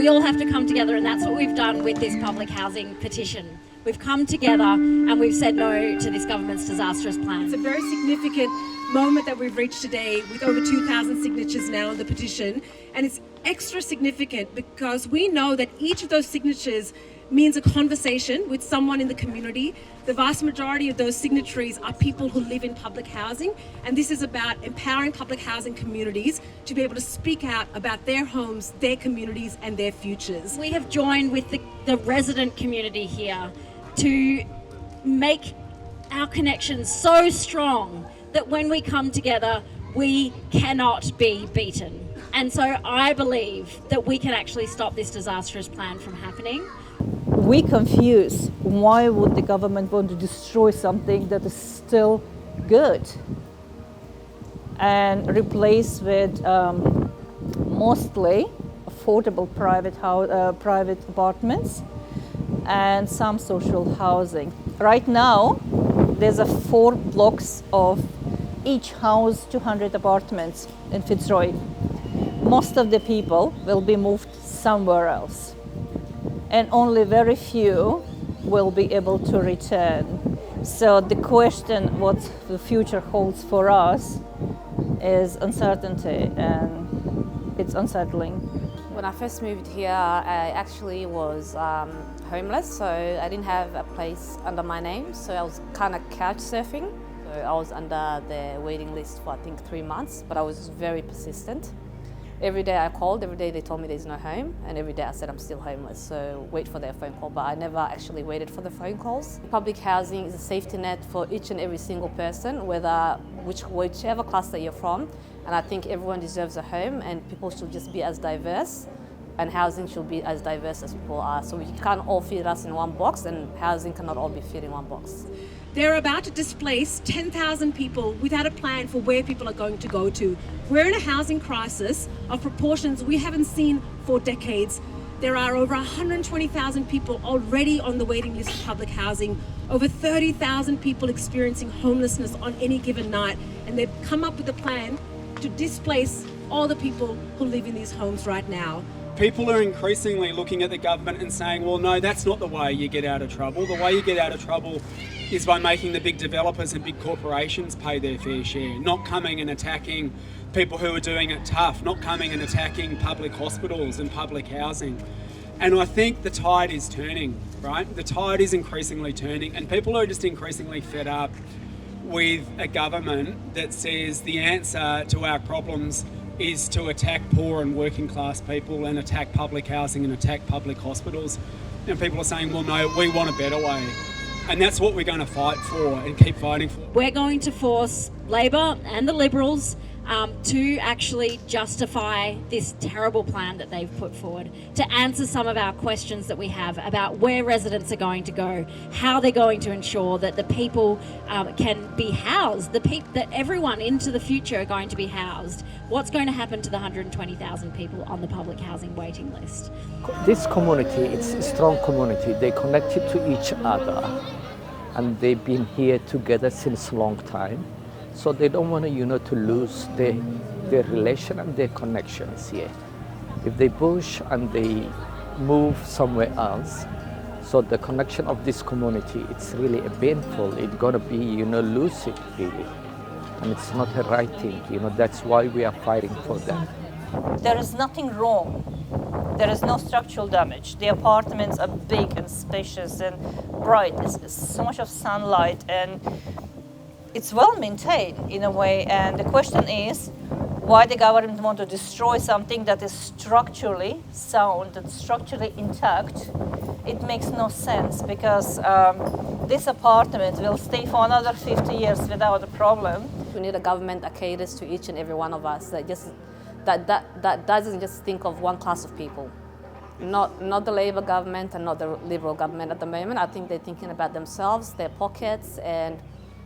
we all have to come together, and that's what we've done with this public housing petition. We've come together and we've said no to this government's disastrous plan. It's a very significant moment that we've reached today with over 2,000 signatures now on the petition. And it's extra significant because we know that each of those signatures means a conversation with someone in the community. The vast majority of those signatories are people who live in public housing, and this is about empowering public housing communities to be able to speak out about their homes, their communities, and their futures. We have joined with the resident community here to make our connection so strong that when we come together, we cannot be beaten. And so I believe that we can actually stop this disastrous plan from happening. We confuse why would the government want to destroy something that is still good and replace with mostly affordable private apartments and some social housing. Right now, there's 4 blocks of each house 200 apartments in Fitzroy. Most of the people will be moved somewhere else, and only very few will be able to return. So the question what the future holds for us is uncertainty, and it's unsettling. When I first moved here, I actually was homeless, so I didn't have a place under my name, so I was kind of couch surfing. So I was under the waiting list for I think 3 months, but I was very persistent. Every day I called, every day they told me there's no home, and every day I said I'm still homeless, so wait for their phone call, but I never actually waited for the phone calls. Public housing is a safety net for each and every single person, whichever class that you're from, and I think everyone deserves a home, and people should just be as diverse, and housing should be as diverse as people are. So we can't all fit us in one box, and housing cannot all be fit in one box. They're about to displace 10,000 people without a plan for where people are going to go to. We're in a housing crisis of proportions we haven't seen for decades. There are over 120,000 people already on the waiting list for public housing, over 30,000 people experiencing homelessness on any given night, and they've come up with a plan to displace all the people who live in these homes right now. People are increasingly looking at the government and saying, well, no, that's not the way you get out of trouble. The way you get out of trouble is by making the big developers and big corporations pay their fair share, not coming and attacking people who are doing it tough, not coming and attacking public hospitals and public housing. And I think the tide is turning, right? The tide is increasingly turning, and people are just increasingly fed up with a government that says the answer to our problems is to attack poor and working class people and attack public housing and attack public hospitals. And people are saying, well, no, we want a better way. And that's what we're going to fight for and keep fighting for. We're going to force Labor and the Liberals to actually justify this terrible plan that they've put forward, to answer some of our questions that we have about where residents are going to go, how they're going to ensure that the people can be housed, that everyone into the future are going to be housed. What's going to happen to the 120,000 people on the public housing waiting list? This community, it's a strong community. They connected to each other, and they've been here together since a long time. So they don't want to, to lose their relation and their connections here. If they push and they move somewhere else, so the connection of this community, it's really painful. It's going to be, lose it really. And it's not a right thing, that's why we are fighting for them. There is nothing wrong. There is no structural damage. The apartments are big and spacious and bright. It's so much of sunlight, and it's well maintained in a way. And the question is, why the government want to destroy something that is structurally sound and structurally intact? It makes no sense, because this apartment will stay for another 50 years without a problem. We need a government that caters to each and every one of us, that doesn't just think of one class of people. Not the Labor government and not the Liberal government at the moment. I think they're thinking about themselves, their pockets, and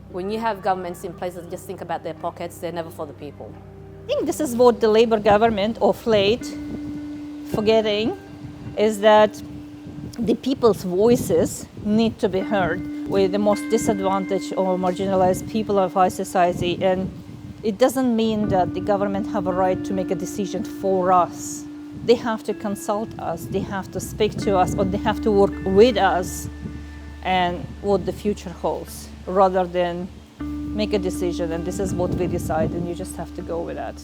when you have governments in place that just think about their pockets, they're never for the people. I think this is what the Labor government of late forgetting, is that the people's voices need to be heard with the most disadvantaged or marginalized people of our society. And it doesn't mean that the government have a right to make a decision for us. they have to consult us, they have to speak to us, or they have to work with us and what the future holds, rather than make a decision and this is what we decide and you just have to go with that.